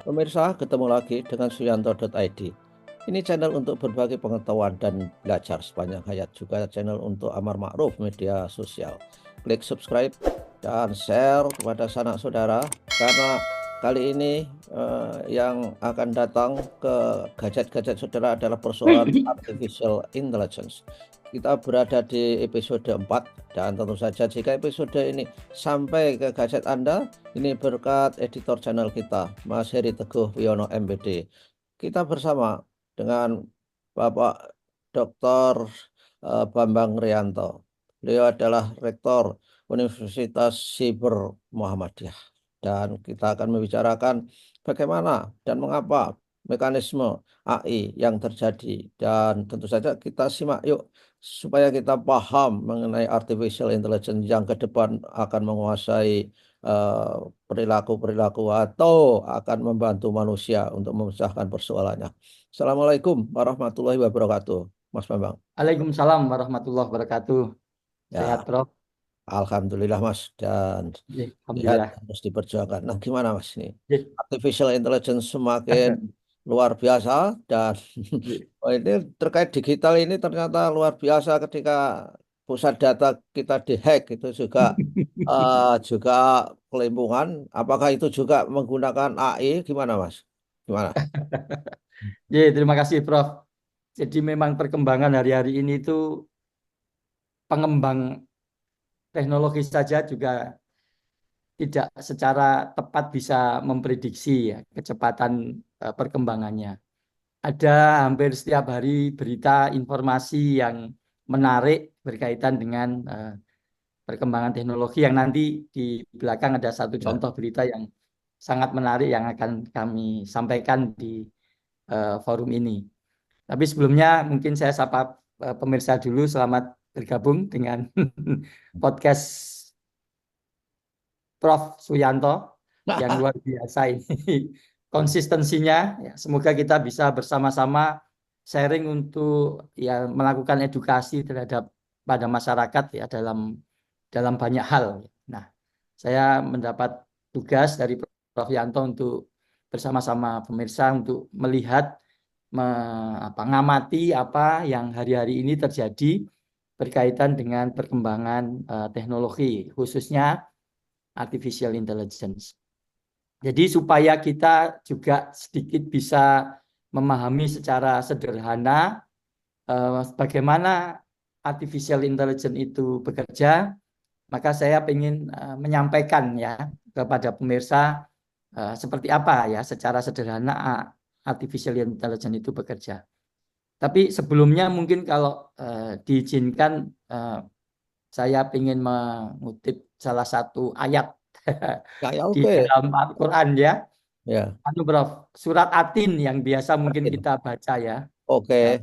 Pemirsa, ketemu lagi dengan suyanto.id. Ini channel untuk berbagi pengetahuan dan belajar sepanjang hayat, juga channel untuk amar ma'ruf media sosial. Klik subscribe dan share kepada sanak saudara, karena kali ini yang akan datang ke gadget-gadget saudara adalah persoalan artificial intelligence. Kita berada di episode 4, dan tentu saja jika episode ini sampai ke gadget Anda, ini berkat editor channel kita, Mas Heri Teguh Wiono MPD. Kita bersama dengan Bapak Dr. Bambang Rianto. Beliau adalah Rektor Universitas Siber Muhammadiyah. Dan kita akan membicarakan bagaimana dan mengapa mekanisme AI yang terjadi. Dan tentu saja kita simak yuk, supaya kita paham mengenai artificial intelligence yang ke depan akan menguasai perilaku-perilaku atau akan membantu manusia untuk memecahkan persoalannya. Assalamualaikum warahmatullahi wabarakatuh, Mas Bambang. Waalaikumsalam warahmatullahi wabarakatuh. Sehat, Ya, Prof. alhamdulillah Mas, dan lihat Alhamdulillah. harus diperjuangkan. Nah, gimana Mas ini? Ye, Artificial intelligence semakin luar biasa, dan ye. ini terkait digital ini ternyata luar biasa ketika pusat data kita dihack, itu juga kelimpungan. Apakah itu juga menggunakan AI? Gimana Mas? Gimana? Terima kasih, Prof. Jadi memang perkembangan hari-hari ini itu pengembang teknologi saja juga tidak secara tepat bisa memprediksi ya kecepatan perkembangannya. Ada hampir setiap hari berita informasi yang menarik berkaitan dengan perkembangan teknologi, yang nanti di belakang ada satu Ya. contoh berita yang sangat menarik yang akan kami sampaikan di forum ini. Tapi sebelumnya mungkin saya sapa pemirsa dulu, selamat bergabung dengan podcast Prof. Suyanto yang luar biasa ini. Konsistensinya, ya, semoga kita bisa bersama-sama sharing untuk ya melakukan edukasi terhadap pada masyarakat ya dalam banyak hal. Nah, saya mendapat tugas dari Prof. Yanto untuk bersama-sama pemirsa untuk melihat, mengamati apa yang hari-hari ini terjadi berkaitan dengan perkembangan teknologi, khususnya artificial intelligence. Jadi supaya kita juga sedikit bisa memahami secara sederhana bagaimana artificial intelligence itu bekerja, maka saya ingin menyampaikan ya kepada pemirsa seperti apa ya secara sederhana artificial intelligence itu bekerja. Tapi sebelumnya mungkin kalau diizinkan, saya ingin mengutip salah satu ayat Ya, di oke. dalam Al-Quran ya. Ya, Prof. Surat Atin yang biasa mungkin Martin. kita baca ya. Oke.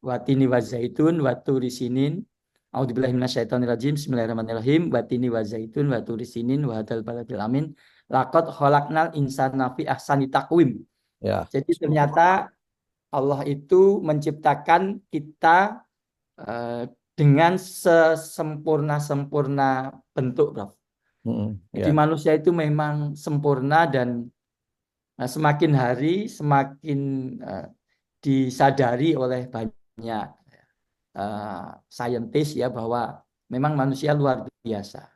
Watini wa zaitun wa turi sinin. A'udzubillahi minasyaitonirrajim. Bismillahirrahmanirrahim. Watini wa zaitun wa turi sinin wa hadzal baladil amin. Laqad khalaqnal insana fi ahsani taqwim. Ya. Jadi ternyata Allah itu menciptakan kita dengan sesempurna-sempurna bentuk, Prof. Jadi Ya. manusia itu memang sempurna, dan semakin hari semakin disadari oleh banyak saintis ya bahwa memang manusia luar biasa.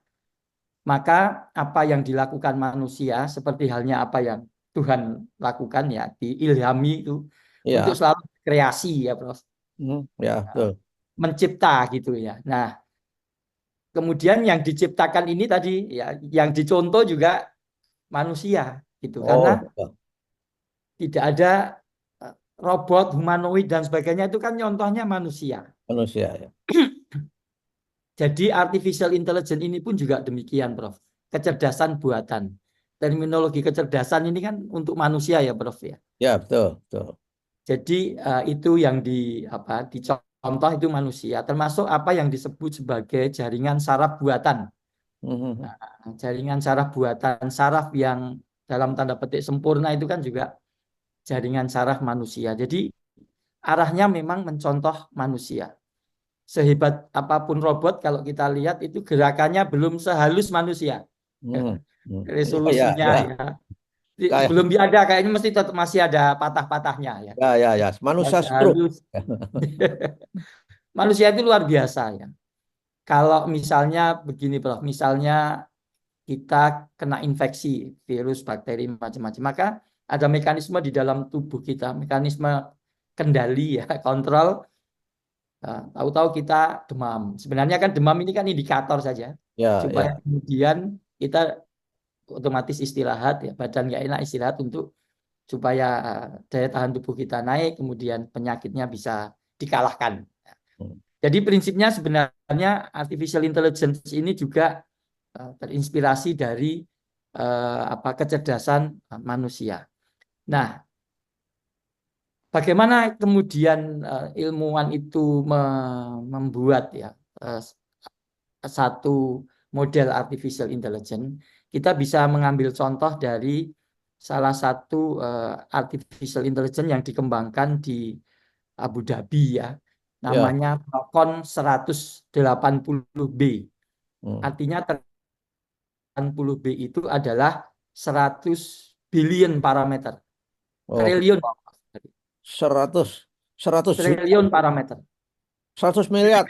Maka apa yang dilakukan manusia seperti halnya apa yang Tuhan lakukan ya, diilhami itu untuk Ya. selalu kreasi ya, Prof. Ya, betul. Mencipta gitu ya. Nah, kemudian yang diciptakan ini tadi ya, yang dicontoh juga manusia gitu, karena Oh, betul. tidak ada robot, humanoid dan sebagainya, itu kan contohnya manusia. Manusia ya. Jadi artificial intelligence ini pun juga demikian, Prof. Kecerdasan buatan. Terminologi kecerdasan ini kan untuk manusia ya, Prof ya. Ya, betul, betul. Jadi itu yang dicontoh itu manusia, termasuk apa yang disebut sebagai jaringan saraf buatan. Mhm. Jaringan saraf buatan, saraf yang dalam tanda petik sempurna itu kan juga jaringan saraf manusia. Jadi arahnya memang mencontoh manusia. Sehebat apapun robot, kalau kita lihat itu gerakannya belum sehalus manusia. Mhm. Mhm. Ya, ya, Resolusinya ya. ya. Kayak Belum ada, kayaknya mesti tetap masih ada patah-patahnya ya. ya, manusia Bahasa stroke. halus. Manusia itu luar biasa ya. Kalau misalnya begini, Prof, misalnya kita kena infeksi virus, bakteri, macam-macam, maka ada mekanisme di dalam tubuh kita, mekanisme kendali ya, kontrol. Nah, tahu-tahu kita demam. Sebenarnya kan demam ini kan indikator saja, supaya Ya. kemudian kita otomatis istirahat ya, badan nggak enak istirahat untuk supaya daya tahan tubuh kita naik, kemudian penyakitnya bisa dikalahkan. Hmm. Jadi prinsipnya sebenarnya artificial intelligence ini juga terinspirasi dari kecerdasan manusia. Nah, bagaimana kemudian ilmuwan itu membuat ya satu model artificial intelligence? Kita bisa mengambil contoh dari salah satu artificial intelligence yang dikembangkan di Abu Dhabi ya. Ya. Namanya Falcon 180B. Hmm. Artinya 80B itu adalah 100 billion parameter. Oke. Triliun. 100 100 juta, Triliun parameter. 100 miliar,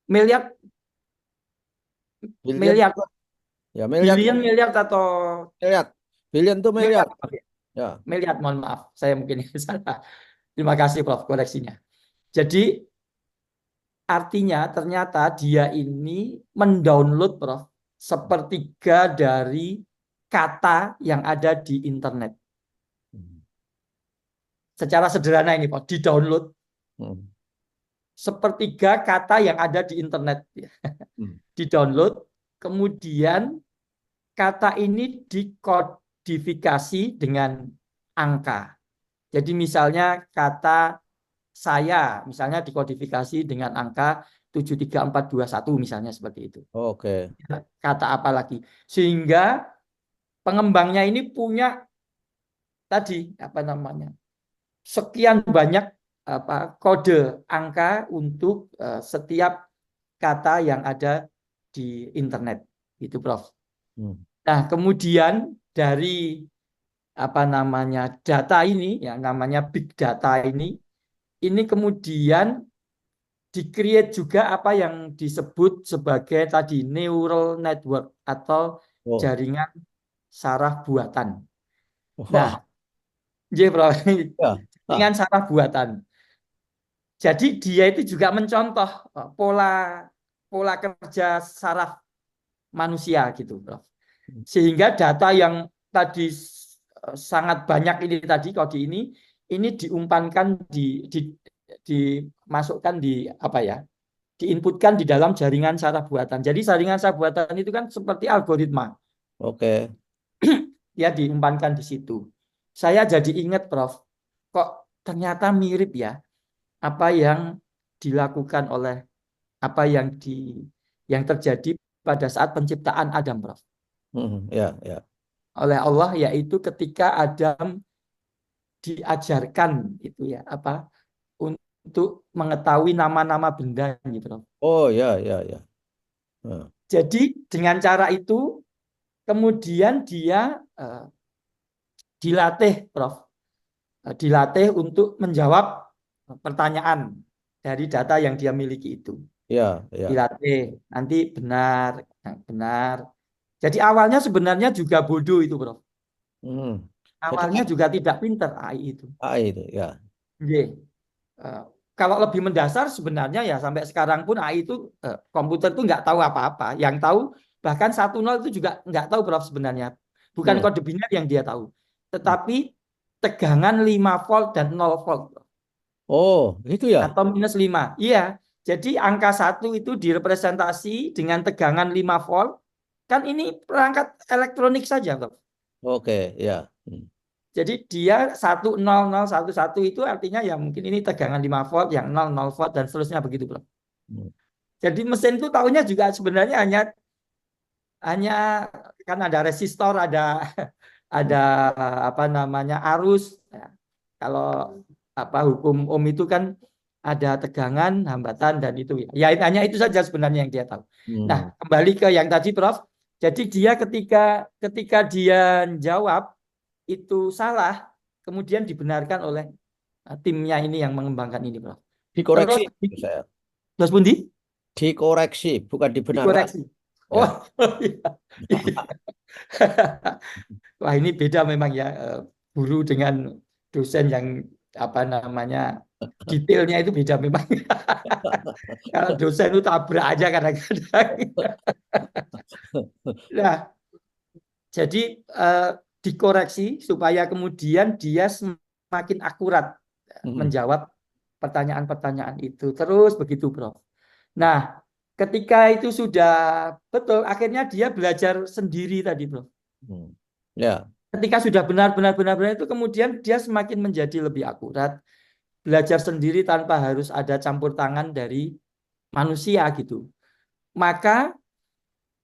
Miliar, billion miliar, ya, miliar, billion, miliar atau miliar, billion tuh miliar. miliar. Ya. Miliar, mohon maaf. Saya mungkin salah. Terima kasih Prof koreksinya. Jadi artinya ternyata dia ini mendownload Prof sepertiga dari kata yang ada di internet. Secara sederhana ini Prof, di-download Hmm. sepertiga kata yang ada di internet. Hmm. Di-download, kemudian kata ini dikodifikasi dengan angka. Jadi misalnya kata saya, misalnya dikodifikasi dengan angka 73421 misalnya seperti itu. Oke. Kata apa lagi? Sehingga pengembangnya ini punya tadi apa namanya? Sekian banyak kode angka untuk setiap kata yang ada di internet. Itu Prof. Hmm. Nah, kemudian dari apa namanya data ini ya namanya big data ini kemudian di-create juga apa yang disebut sebagai tadi neural network atau Oh. jaringan saraf buatan. Nah, Wah. Bro, Ya. jaringan Ah. saraf buatan. Jadi dia itu juga mencontoh pola pola kerja saraf manusia gitu, Bro. Sehingga data yang tadi sangat banyak ini tadi kode ini diumpankan dimasukkan di apa ya? Diinputkan di dalam jaringan saraf buatan. Jadi jaringan saraf buatan itu kan seperti algoritma. Oke. Ya diumpankan di situ. Saya jadi ingat Prof, kok ternyata mirip ya apa yang dilakukan oleh apa yang terjadi pada saat penciptaan Adam, Prof. Ya, ya. Oleh Allah yaitu ketika Adam diajarkan itu ya apa untuk mengetahui nama-nama benda gitu, Prof. Oh, ya, ya, ya. Ah. Jadi dengan cara itu kemudian dia dilatih, Prof. Dilatih untuk menjawab pertanyaan dari data yang dia miliki itu. Ya, ya. Dilatih, nanti benar, benar. Jadi awalnya sebenarnya juga bodoh itu, Prof. Hmm. Jadi Awalnya juga tidak pintar AI itu. AI itu, ya. Iya. Eh, Kalau lebih mendasar sebenarnya ya sampai sekarang pun AI itu komputer itu nggak tahu apa-apa. Yang tahu bahkan 1-0 itu juga nggak tahu Prof sebenarnya. Bukan Hmm. kode biner yang dia tahu. Tetapi tegangan 5 volt dan 0 volt. Oh, gitu ya. Atau -5. Iya. Jadi angka 1 itu direpresentasi dengan tegangan 5 volt. Kan ini perangkat elektronik saja, Prof. Oke, ya. Hmm. Jadi dia 10011 itu artinya ya mungkin ini tegangan 5 volt, yang 0 volt dan seterusnya begitu, Prof. Hmm. Jadi mesin itu tahunya juga sebenarnya hanya kan ada resistor, ada ada apa namanya arus. Ya. Kalau apa hukum Ohm itu kan ada tegangan, hambatan dan itu ya. Ya hanya itu saja sebenarnya yang dia tahu. Nah, Hmm. kembali ke yang tadi, Prof. Jadi dia ketika dia jawab itu salah, kemudian dibenarkan oleh timnya ini yang mengembangkan ini, Prof. Terus, Dikoreksi saya. Terus Pundi? Dikoreksi, bukan dibenarkan. Dikoreksi. Ya. Oh, iya. Wah, ini beda memang ya, guru dengan dosen yang apa namanya detailnya itu beda memang. Kalau dosen itu tabrak aja kadang-kadang. Nah, jadi dikoreksi supaya kemudian dia semakin akurat Mhm. menjawab pertanyaan-pertanyaan itu. Terus begitu, Prof. Nah, ketika itu sudah betul, akhirnya dia belajar sendiri tadi, Prof. Hmm. Ya. Ketika sudah benar-benar itu kemudian dia semakin menjadi lebih akurat, belajar sendiri tanpa harus ada campur tangan dari manusia gitu. Maka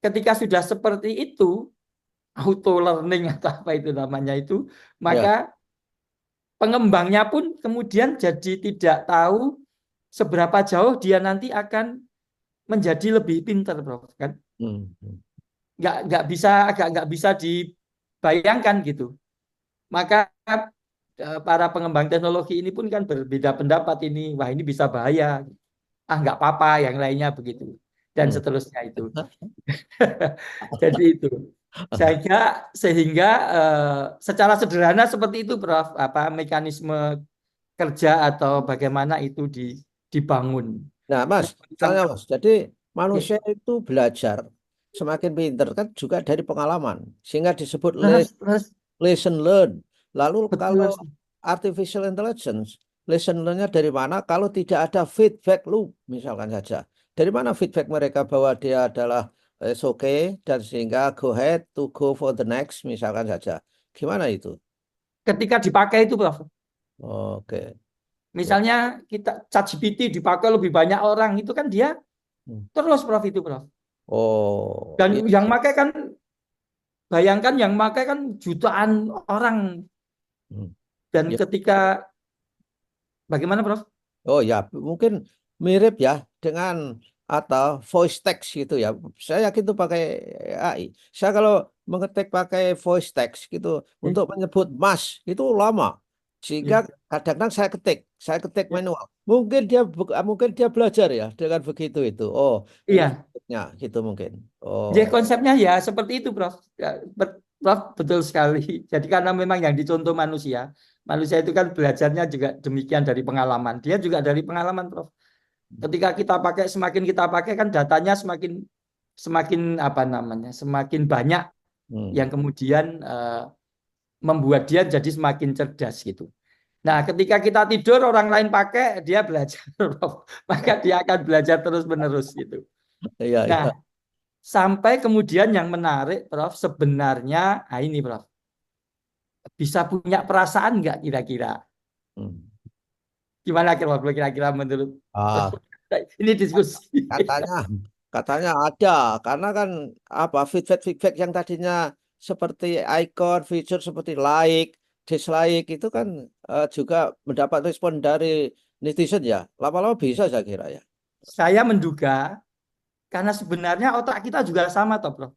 ketika sudah seperti itu, auto learning atau apa itu namanya itu, Ya. maka pengembangnya pun kemudian jadi tidak tahu seberapa jauh dia nanti akan menjadi lebih pintar, Prof. Kan Hmm. nggak bisa, agak nggak bisa dibayangkan gitu. Maka para pengembang teknologi ini pun kan berbeda pendapat ini, wah ini bisa bahaya, ah nggak apa-apa, yang lainnya begitu dan Hmm. seterusnya itu. Jadi itu sehingga secara sederhana seperti itu, Prof. Apa mekanisme kerja atau bagaimana itu dibangun. Nah, Mas, Kemudian, tanya Mas. Jadi ya, manusia itu belajar semakin pinter kan juga dari pengalaman, sehingga disebut terus lesson learn. Lalu betul kalau Mas. artificial intelligence, lesson learn-nya dari mana? Kalau tidak ada feedback loop, misalkan saja. Dari mana feedback mereka bahwa dia adalah okay dan sehingga go ahead to go for the next, misalkan saja. Gimana itu? Ketika dipakai itu, Prof. Oke. Ya. Misalnya kita ChatGPT dipakai lebih banyak orang, itu kan dia Hmm. terus, Prof, itu, Prof. Oh, Dan iya. yang pakai kan, bayangkan yang pakai kan jutaan orang. Hmm. Dan Ya. ketika, bagaimana, Prof? Oh ya, mungkin mirip ya dengan atau voice text gitu ya. Saya yakin itu pakai AI. Saya kalau mengetik pakai voice text gitu Ya, untuk menyebut Mas itu lama. Sehingga ya, kadang-kadang saya ketik ya. manual. Mungkin dia belajar ya dengan begitu itu. Oh, ini Iya, feedbacknya gitu mungkin. jadi Oh. konsepnya ya seperti itu, Prof. Ya, Prof, betul sekali. Jadi karena memang yang dicontoh manusia, manusia itu kan belajarnya juga demikian dari pengalaman. Dia juga dari pengalaman, Prof. Ketika kita pakai, semakin kita pakai kan datanya semakin semakin apa namanya, semakin banyak Hmm. yang kemudian membuat dia jadi semakin cerdas gitu. Nah, ketika kita tidur orang lain pakai, dia belajar, Prof. Maka dia akan belajar terus-menerus gitu. Iya, Nah, iya. sampai kemudian yang menarik, Prof, sebenarnya, nah ini, Prof, bisa punya perasaan nggak kira-kira? Hmm. Gimana kira-kira menurut Prof? Ah, Ini diskusi. katanya, katanya ada, karena kan apa feedback-feedback yang tadinya seperti icon, feature seperti like, dislike itu kan juga mendapat respon dari netizen ya. Lama-lama bisa saya kira ya. Saya menduga, karena sebenarnya otak kita juga sama, toh, Prof.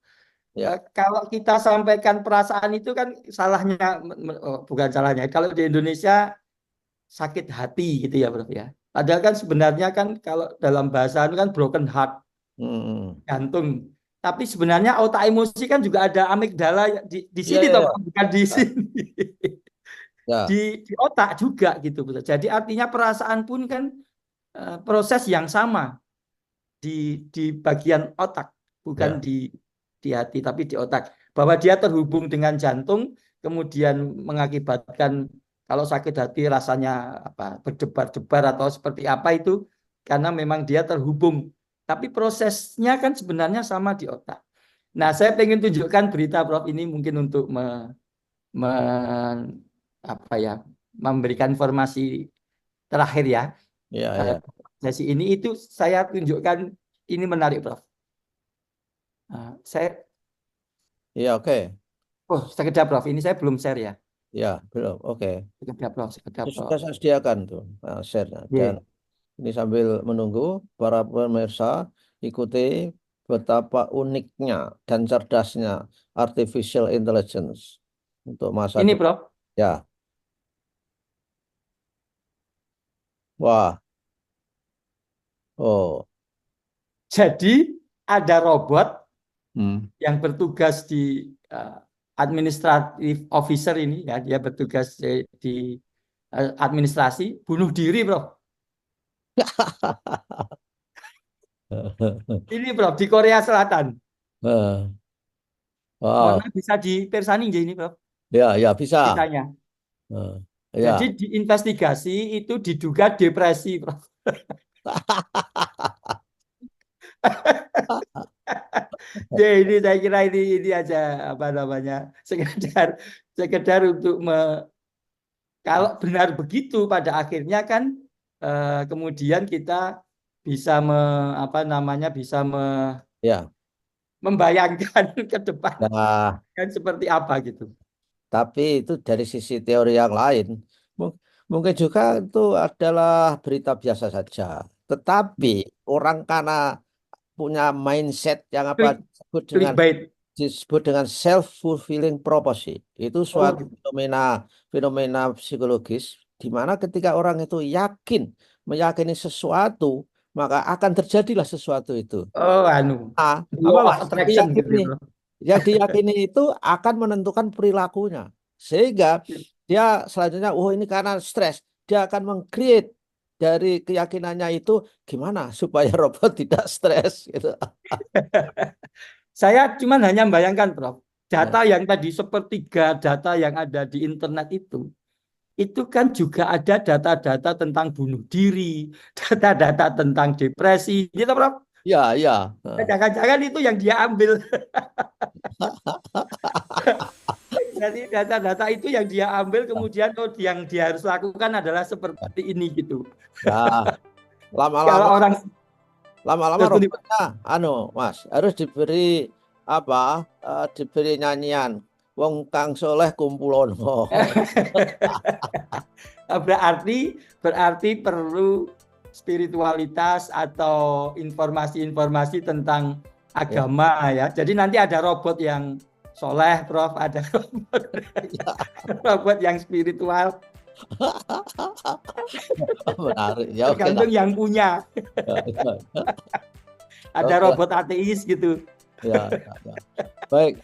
Ya. Kalau kita sampaikan perasaan itu kan salahnya, oh, bukan salahnya. Kalau di Indonesia sakit hati gitu ya, Prof ya. Padahal kan sebenarnya kan kalau dalam bahasa itu kan broken heart, Hmm. jantung. Tapi sebenarnya otak emosi kan juga ada amigdala di Iya, sini iya, toh, iya. Prof, bukan di sini. Di, Ya, di otak juga gitu, Prof. Jadi artinya perasaan pun kan proses yang sama di bagian otak, bukan ya, di hati tapi di otak. Bahwa dia terhubung dengan jantung, kemudian mengakibatkan kalau sakit hati rasanya apa berdebar-debar atau seperti apa itu karena memang dia terhubung. Tapi prosesnya kan sebenarnya sama di otak. Nah, saya pengen tunjukkan berita, Prof, ini mungkin untuk me- apa ya, memberikan informasi terakhir ya. ya, Eh, ya. Sesi ini itu saya tunjukkan, ini menarik, Prof. Saya, Iya, oke. oh, sekedar, Prof. Ini saya belum share ya. Ya, belum. Oke. Sekedar, Prof. Sekedar, Itu Prof. sudah saya sediakan tuh share-nya. Dan Iya. ini sambil menunggu para pemirsa ikuti betapa uniknya dan cerdasnya artificial intelligence. untuk masa Ini, depan. Prof. Ya, wah, oh, Jadi ada robot hmm. yang bertugas di administratif officer ini, ya, dia bertugas di administrasi, bunuh diri, Prof. Ini, Prof, di Korea Selatan. Mohon Wow, maaf, bisa dipersani nggih ini, Prof, ya, ya bisa. ceritanya. Jadi Ya, diinvestigasi itu diduga depresi, Prof. Ya, ini saya kira ini aja apa namanya, sekedar sekedar untuk kalau benar begitu pada akhirnya kan kemudian kita bisa apa namanya, bisa ya. membayangkan ke depan Nah, kan seperti apa gitu. tapi itu dari sisi teori yang lain, Mung- mungkin juga itu adalah berita biasa saja. Tetapi orang karena punya mindset yang apa Klik, clickbait. disebut dengan self fulfilling prophecy. Itu Oh suatu gitu. fenomena psikologis di mana ketika orang itu meyakini sesuatu, maka akan terjadilah sesuatu itu. Oh anu, Ah, law apalah of yang attraction gitu diyakini, ya, Bro. itu akan menentukan perilakunya. Sehingga dia selanjutnya, oh ini karena stres, dia akan meng-create dari keyakinannya itu gimana supaya robot tidak stres gitu. Saya cuman hanya membayangkan, Prof, Nah, data yang tadi sepertiga data yang ada di internet itu kan juga ada data-data tentang bunuh diri, data-data tentang depresi, gitu, Prof. ya, ya. Nah, Jangan-jangan itu yang dia ambil. Jadi data-data itu yang dia ambil, kemudian oh, yang dia harus lakukan adalah seperti ini gitu. ya, Kalau lama-lama orang lama-lama terus robotnya Mas harus diberi apa diberi nyanyian wong kang soleh kumpulono. berarti berarti perlu spiritualitas atau informasi-informasi tentang Ya, agama, ya. Jadi nanti ada robot yang soleh, Prof, ada robot, robot yang spiritual, menarik ya, oke lah. tergantung yang punya. Ya, ya. Ada Oke lah. robot ateis gitu. Ya, ya, ya.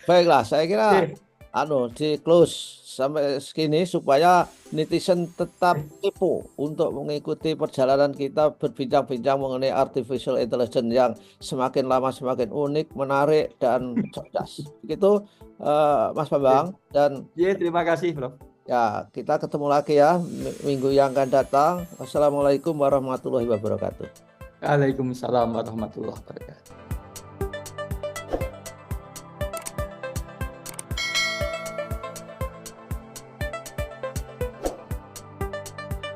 Baiklah, saya kira Oke. di close sampai segini supaya netizen tetap kepo untuk mengikuti perjalanan kita berbincang-bincang mengenai artificial intelligence yang semakin lama semakin unik, menarik dan cerdas. Begitu Mas Bambang, dan Ya, terima kasih, Prof. ya kita ketemu lagi ya minggu yang akan datang. Wassalamualaikum warahmatullahi wabarakatuh. Waalaikumsalam warahmatullahi wabarakatuh.